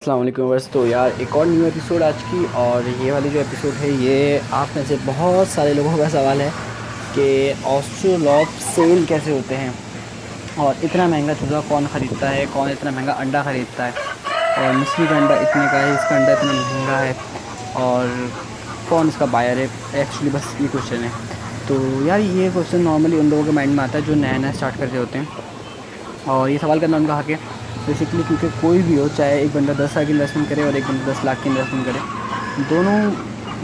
अस्सलाम वालेकुम व्यूअर्स। तो यार एक और न्यू एपिसोड आज की, और ये वाली जो एपिसोड है ये आप में से बहुत सारे लोगों का सवाल है कि ऑस्ट्रोलॉप सेल कैसे होते हैं और इतना महंगा चूज़ा कौन ख़रीदता है, कौन इतना महंगा अंडा ख़रीदता है, और मिस्री का अंडा इतने का है, इसका अंडा इतना महंगा है, और कौन इसका बायर है। एक्चुअली बस ये क्वेश्चन है। तो यार ये क्वेश्चन नॉर्मली उन लोगों के माइंड में आता है जो नया नया स्टार्ट कर रहे होते हैं, और ये सवाल करना उनका हक है बेसिकली, क्योंकि कोई भी हो, चाहे एक बंदा 10 लाख की इन्वेस्टमेंट करे और एक बंदा 10 लाख की इन्वेस्टमेंट करे, दोनों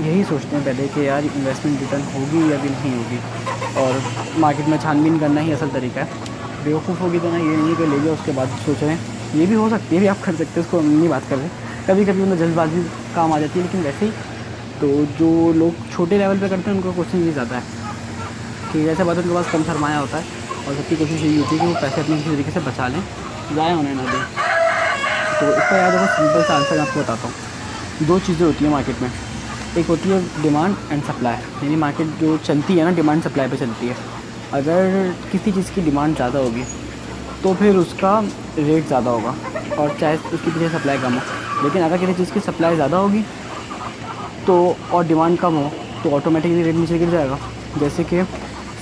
यही सोचते हैं पहले कि यार इन्वेस्टमेंट रिटर्न होगी या भी नहीं होगी, और मार्केट में छानबीन करना ही असल तरीका है। बेवकूफ़ होगी तो ना ये नहीं कि ले जाओ उसके बाद सोच रहे हैं। ये भी हो सकती है, भी आप कर सकते हैं, उसको हम नहीं बात कर रहे। कभी कभी उनमें जल्दबाजी काम आ जाती है, लेकिन वैसे ही तो जो लोग छोटे लेवल पे करते हैं उनका क्वेश्चन ये ज़्यादा है कि जैसे बात उनके पास कम सरमाया होता है और सबकी कोशिश यही होती है कि वो पैसे अपने किसी तरीके से बचा लें, ज़ाया होने ना दें। तो इसका याद होगा सिंपल सा आंसर आपको बताता हूँ। दो चीज़ें होती हैं मार्केट में, एक होती है डिमांड एंड सप्लाई, यानी मार्केट जो चलती है ना डिमांड सप्लाई पे चलती है। अगर किसी चीज़ की डिमांड ज़्यादा होगी तो फिर उसका रेट ज़्यादा होगा, और चाहे उसकी पीछे सप्लाई कम हो। लेकिन अगर किसी चीज़ की सप्लाई ज़्यादा होगी तो और डिमांड कम हो तो ऑटोमेटिकली रेट नीचे गिर जाएगा। जैसे कि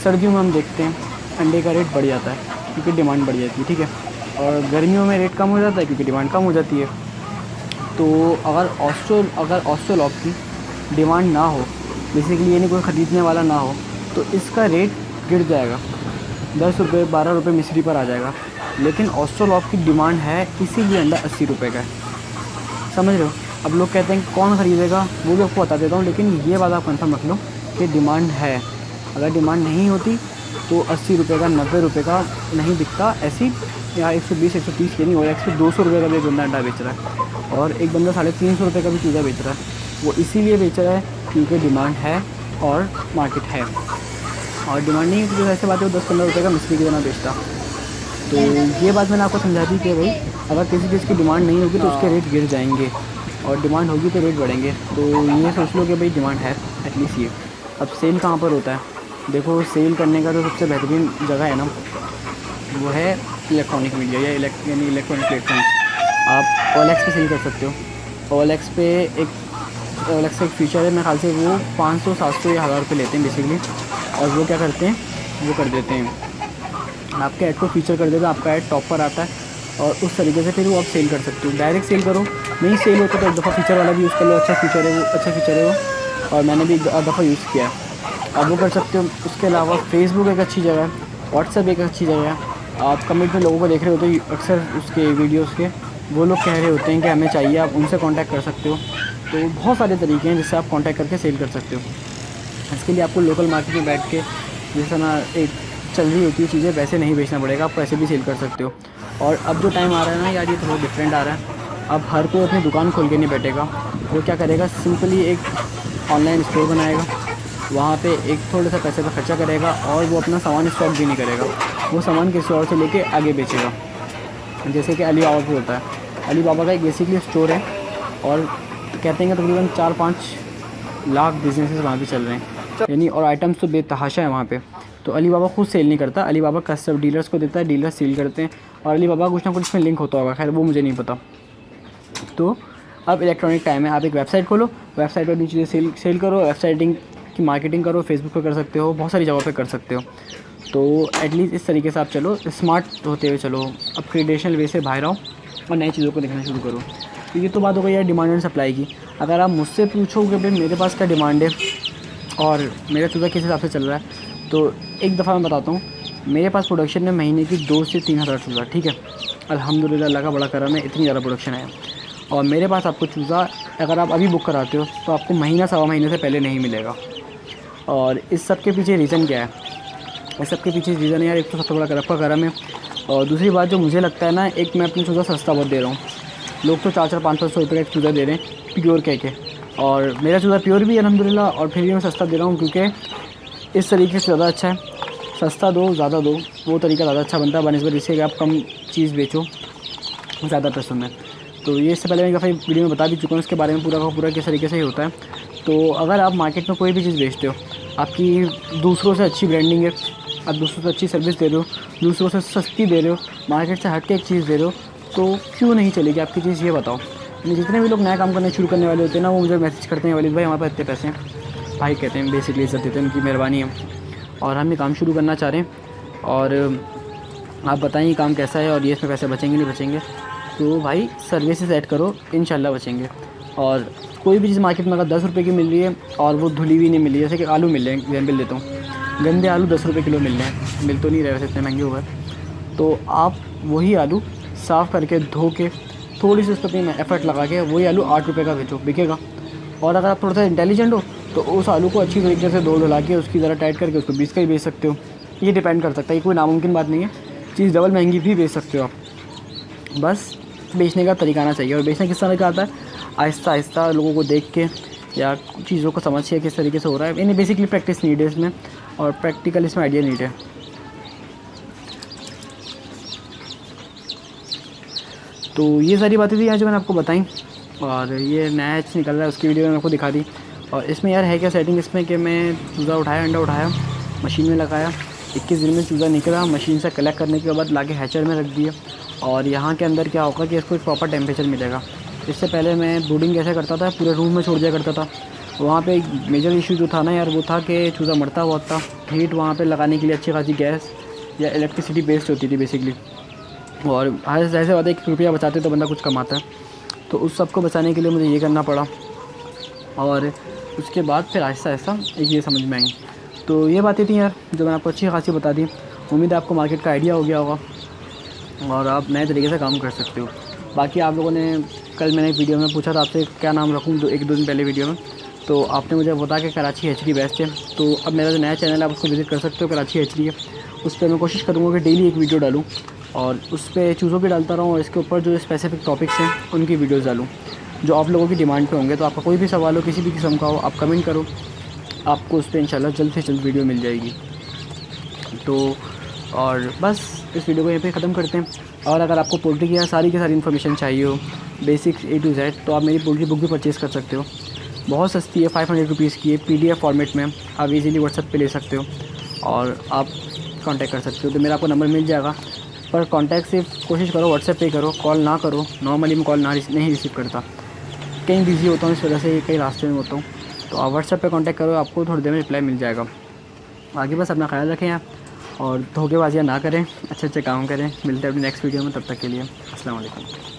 सर्दियों में हम देखते हैं अंडे का रेट बढ़ जाता है क्योंकि डिमांड बढ़ जाती है, ठीक है, और गर्मियों में रेट कम हो जाता है क्योंकि डिमांड कम हो जाती है। तो अगर ऑस्ट्रोलॉप की डिमांड ना हो, बेसिकली यानी कोई ख़रीदने वाला ना हो, तो इसका रेट गिर जाएगा, 10 रुपये 12 रुपये मिस्री पर आ जाएगा। लेकिन ऑस्ट्रोलॉप की डिमांड है, इसीलिए अंडा 80 रुपये का है। समझ रहे हो? अब लोग कहते हैं कौन ख़रीदेगा, वो भी आपको बता देता हूँ, लेकिन ये बात आप कंफर्म रख लो कि डिमांड है। अगर डिमांड नहीं होती तो 80 रुपये का 90 रुपये का नहीं बिकता ऐसी, या 120 130 के नहीं, और 200 रुपये का भी एक बंदा अंडा बेच रहा है, और एक बंदा 350 रुपये का भी चूज़ा बेच रहा है। वो इसीलिए बेच रहा है क्योंकि डिमांड है और मार्केट है, और डिमांड नहीं है तो ऐसे बात है वो 10-15 रुपये का मिस्त्री की तरह बेचता। तो ये बात मैंने आपको समझा दी कि भाई अगर किसी चीज़ की डिमांड नहीं होगी तो उसके रेट गिर जाएंगे, और डिमांड होगी तो रेट बढ़ेंगे। तो ये सोच लो कि भाई डिमांड है एटलीस्ट ये। अब सेल कहाँ पर होता है? देखो, सेल करने का जो सबसे बेहतरीन जगह है ना, वो है इलेक्ट्रॉनिक मीडिया या यानी इलेक्ट्रॉनिक प्लेटफॉर्म। आप OLX पे सेल कर सकते हो। OLX पे OLX का एक फ़ीचर है, मेरे ख्याल से वो 500 700 या 1000 रुपये लेते हैं बेसिकली, और वो क्या करते हैं, वो कर देते हैं आपके ऐड को फीचर कर देता है, आपका ऐड टॉप पर आता है, और उस तरीके से फिर वो आप सेल कर सकते हो। डायरेक्ट सेल करो, नहीं सेल होता तो एक दफ़ा फीचर वाला भी यूज़ कर लो, अच्छा फीचर है वो, और मैंने भी एक दफ़ा यूज़ किया है, आप वो कर सकते हो। उसके अलावा फेसबुक एक अच्छी जगह है, व्हाट्सएप एक अच्छी जगह है। आप कमेंट में लोगों को देख रहे होते हो अक्सर उसके वीडियोस के, वो लोग कह रहे होते हैं कि हमें चाहिए, आप उनसे कांटेक्ट कर सकते हो। तो बहुत सारे तरीके हैं जिससे आप कांटेक्ट करके सेल कर सकते हो। इसके लिए आपको लोकल मार्केट में बैठ के जैसा ना एक चल रही होती है चीज़ें वैसे नहीं बेचना पड़ेगा, आप वैसे भी सेल कर सकते हो। और अब जो टाइम आ रहा है ना यार, ये थोड़ा डिफरेंट आ रहा है। अब हर कोई अपनी दुकान खोल के नहीं बैठेगा, वो क्या करेगा, सिंपली एक ऑनलाइन स्टोर बनाएगा, वहाँ पे एक थोड़ा सा पैसे का खर्चा करेगा, और वो अपना सामान स्टॉक भी नहीं करेगा, वो सामान किसी और से लेके आगे बेचेगा। जैसे कि अली बाबा पे होता है। अली बाबा का एक बेसिकली स्टोर है, और कहते हैं कि तकरीबन 4-5 लाख बिजनेसेस वहाँ पे चल रहे हैं, यानी और आइटम्स तो बेतहाशा है वहाँ पे। तो अली बाबा खुद सेल नहीं करता, अली बाबा कस्टमर डीलर्स को देता है, डीलर्स सेल करते हैं, और अली बाबा कुछ ना कुछ इसमें लिंक होता होगा, खैर वो मुझे नहीं पता। तो अब इलेक्ट्रॉनिक टाइम है, आप एक वेबसाइट खोलो, वेबसाइट पर अपनी चीज़ें सेल करो, वेबसाइटिंग की मार्केटिंग करो, फेसबुक पे कर सकते हो, बहुत सारी जगहों पे कर सकते हो। तो एटलीस्ट इस तरीके से आप चलो, स्मार्ट होते हुए चलो, अब क्रिडेशनल वे से बाहर आओ और नई चीज़ों को देखना शुरू करो। तो ये तो बात हो गई यार डिमांड एंड सप्लाई की। अगर आप मुझसे पूछोगे भाई मेरे पास क्या डिमांड है और मेरा चूज़ा किस हिसाब से चल रहा है, तो एक दफ़ा मैं बताता हूँ। मेरे पास प्रोडक्शन में महीने की 2 से 3 हज़ार चूज़ा, ठीक है, अल्हम्दुलिल्लाह, अल्लाह का बड़ा करम है, इतनी ज़्यादा प्रोडक्शन है। और मेरे पास आपको चूज़ा अगर आप अभी बुक कराते हो तो आपको महीना सवा महीने से पहले नहीं मिलेगा। और इस सब के पीछे रीज़न क्या है? इस सब के पीछे रीज़न है यार, एक तो सबसे बड़ा रब का करम है, और दूसरी बात जो मुझे लगता है ना, एक मैं अपना चूज़ा सस्ता बहुत दे रहा हूँ। लोग तो 400 500 रुपये का एक चूज़ा दे रहे हैं प्योर कह के, और मेरा चूज़ा प्योर भी है अल्हम्दुलिल्लाह, और फिर भी मैं सस्ता दे रहा हूँ क्योंकि इस तरीके से ज़्यादा अच्छा है। सस्ता दो ज़्यादा दो, वो तरीका ज़्यादा अच्छा बनता है बनिस्बत इससे कि आप कम चीज़ बेचो ज़्यादा पैसों में। तो ये इससे पहले मैं काफ़ी वीडियो में बता भी चुका हूँ इसके बारे में, पूरा का पूरा किस तरीके से ही होता है। तो अगर आप मार्केट में कोई भी चीज़ बेचते हो, आपकी दूसरों से अच्छी ब्रांडिंग है, आप दूसरों से अच्छी सर्विस दे रहे हो, दूसरों से सस्ती दे रहे हो, मार्केट से हट के एक चीज़ दे रहे हो, तो क्यों नहीं चलेगी आपकी चीज़, ये बताओ। जितने भी लोग नया काम करना शुरू करने वाले होते हैं ना, वो मुझे मैसेज करते हैं वलीद भाई हमारे पास इतने पैसे हैं। भाई कहते हैं बेसिकली इज्जत देते हैं, उनकी मेहरबानी है। और हम ये काम शुरू करना चाह रहे हैं और आप बताइए काम कैसा है और ये इसमें पैसे बचेंगे नहीं बचेंगे। तो भाई सर्विसेज ऐड करो, इंशाल्लाह बचेंगे। और कोई भी चीज़ मार्केट में अगर 10 रुपये की मिल रही है और वो धुली हुई नहीं मिल रही है, जैसे कि आलू मिल रहे हैं, एग्जाम्पल देता हूँ, गंदे आलू 10 रुपये किलो मिल रहे हैं, मिल तो नहीं रहे वैसे इतने महंगे हुए, तो आप वही आलू साफ़ करके धो के थोड़ी सी उस पर अपनी एफर्ट लगा के वही आलू 8 रुपये का बेचो, बिकेगा। और अगर आप थोड़ा सा इंटेलिजेंट हो तो उस आलू को अच्छी तरीके से धो धुला के उसकी ज़रा टाइट करके उसको 20 का ही बेच सकते हो। ये डिपेंड कर सकता है, ये कोई नामुमकिन बात नहीं है, चीज़ डबल महंगी भी बेच सकते हो आप। बस बेचने का तरीका आना चाहिए। और बेचना किस तरह का आता है, आहिस्ता आहिस्ता लोगों को देख के या चीज़ों को समझ के किस तरीके से हो रहा है। यानी बेसिकली प्रैक्टिस नीड है इसमें, और प्रैक्टिकल इसमें आइडिया नीड है। तो ये सारी बातें थी यार जो मैंने आपको बताई। और ये नया हैच निकल रहा है, उसकी वीडियो मैंने आपको दिखा दी। और इसमें यार है क्या सेटिंग इसमें कि मैं चूज़ा उठाया, अंडा उठाया, मशीन में लगाया, 21 दिन में चूज़ा निकला, मशीन से कलेक्ट करने के बाद लाके हैचर में रख दिया। और यहाँ के अंदर क्या होगा कि इसको एक प्रॉपर टेम्परेचर मिलेगा। इससे पहले मैं ब्रूडिंग कैसे करता था, पूरे रूम में छोड़ दिया करता था। वहाँ पे एक मेजर इशू जो था ना यार, वो था कि चूज़ा मरता बहुत था। हीट वहाँ पे लगाने के लिए अच्छी खासी गैस या इलेक्ट्रिसिटी बेस्ड होती थी बेसिकली। और हर ऐसे बात है, 1 रुपया बचाते तो बंदा कुछ कमाता है, तो उस सब को बचाने के लिए मुझे ये करना पड़ा। और उसके बाद फिर आहिस्ता आहिस्ता एक ये समझ में आई। तो ये बातें थी यार जो मैंने आपको अच्छी खासी बता दी। उम्मीद है आपको मार्केट का आइडिया हो गया होगा और आप नए तरीके से काम कर सकते हो। बाकी आप लोगों ने कल मैंने एक वीडियो में पूछा था आपसे क्या नाम रखूँ, 1-2 दिन पहले वीडियो में, तो आपने मुझे बताया कि कराची हैचरी बेस्ट है। तो अब मेरा जो नया चैनल है आप उसको विज़िट कर सकते हो, कराची हैचरी है। उस पर मैं कोशिश करूँगा कि डेली एक वीडियो डालूँ और उस पर चूज़ों की डालता रहूँ और इसके ऊपर जो स्पेसिफिक टॉपिक्स हैं उनकी वीडियोज़ डालूँ जो आप लोगों की डिमांड पे होंगे। तो आपका कोई भी सवाल हो किसी भी किस्म का हो, आप कमेंट करो, आपको उस पर इंशाल्लाह जल्द से जल्द वीडियो मिल जाएगी। तो और बस इस वीडियो को यहीं पे ख़त्म करते हैं। और अगर आपको पोल्ट्री की सारी की सारी इन्फॉर्मेशन चाहिए हो, बेसिक्स A to Z, तो आप मेरी पोल्ट्री बुक भी परचेज़ कर सकते हो। बहुत सस्ती है, 500 रुपीज़ की है, PDF फॉर्मेट में आप इजीली व्हाट्सएप पे ले सकते हो और आप कांटेक्ट कर सकते हो। तो मेरा आपको नंबर मिल जाएगा, पर कांटेक्ट सिर्फ कोशिश करो व्हाट्सएप पे करो, कॉल ना करो। नॉर्मली मैं कॉल नहीं रिसीव करता, कहीं बिज़ी होता हूँ इस वजह से, कहीं रास्ते में होता हूँ। तो आप व्हाट्सएप पे कांटेक्ट करो, आपको थोड़ी देर में रिप्लाई मिल जाएगा। आगे बस अपना ख्याल रखें आप और धोखेबाजियाँ ना करें, अच्छे अच्छे काम करें। मिलते हैं अपनी नेक्स्ट वीडियो में, तब तक के लिए अस्सलाम वालेकुम।